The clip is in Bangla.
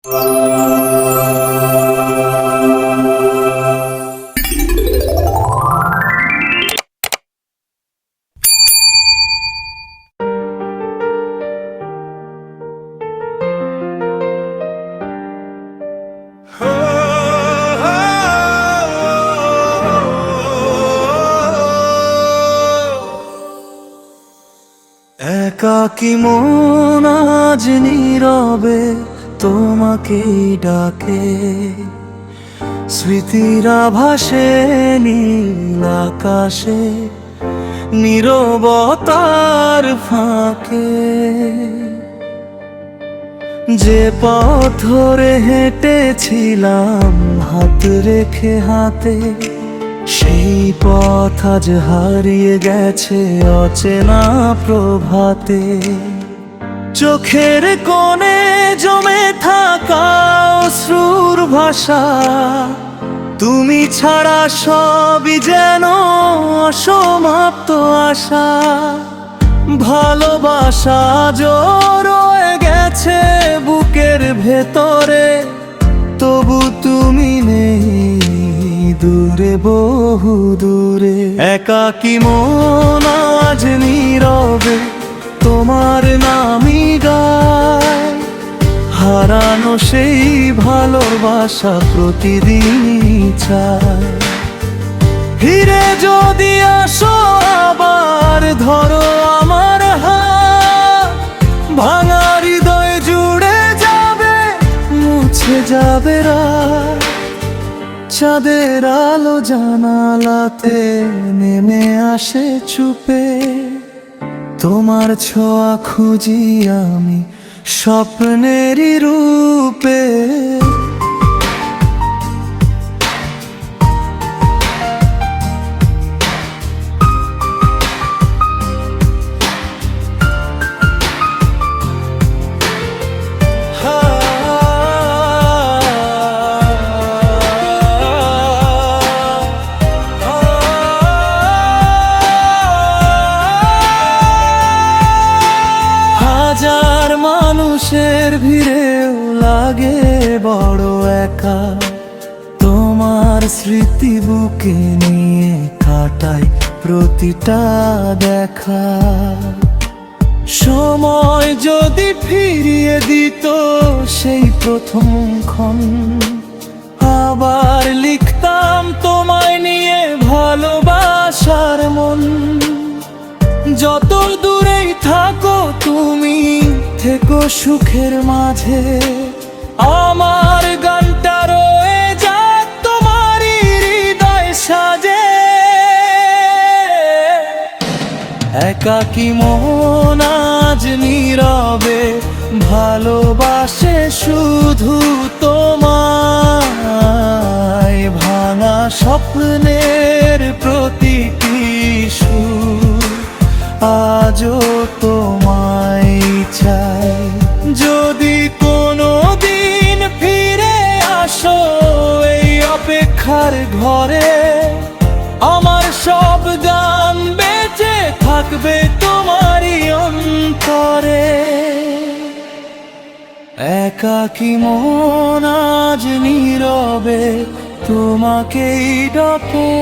একাকী মন আজ নীরবে তোমাকেই ডাকে, স্মৃতিরা ভাসে নীল আকাশে নীরবতার ফাঁকে। যে পথ ধরে হেঁটেছিলাম হাত রেখে হাতে, সেই পথ আজ হারিয়ে গেছে অচেনা প্রভাতে। চোখের কোণে জমে থাকা অশ্রুর ভাষা, তুমি ছাড়া সবই যেন অসমাপ্ত আশা। ভালোবাসা রয়ে গেছে বুকের ভেতরে, তবু তুমি নেই দূরে বহু দূরে। একাকী মন আজ নীরবে তোমার নামই গায়, হারানো সেই ভালোবাসা প্রতিদিনই চায়। ফিরে যদি আসো আবার ধরো আমার হাত, ভাঙা হৃদয় জুড়ে যাবে মুছে যাবে রাত। চাঁদের আলো জানালাতে নেমে আসে চুপে, তোমার ছোঁয়া খুঁজি আমি স্বপ্নেরই রূপে। হাজার মানুষের ভিড়েও লাগে বড় একা, তোমার স্মৃতি বুকে নিয়ে কাটাই প্রতিটা দেখা। সময় যদি ফিরিয়ে দিত সেই প্রথম ক্ষণ, আবার লিখতাম তোমায় নিয়ে ভালোবাসার মন। যত দূরেই থাকো তুমি থেকো সুখের মাঝে, আমার গানটা রয়ে যাক তোমারই হৃদয় সাজে। একাকী মন আজ নীরবে ভালোবাসে শুধু তোমায়, ভাঙা স্বপ্নের প্রতিটি সুর আজও তোমায় চাই। যদি কোনো দিন ফিরে আসো এই অপেক্ষার ঘরে, আমার সব গান বেঁচে থাকবে তোমারই অন্তরে। একাকী মন আজ নীরবে তোমাকেই ডাকে।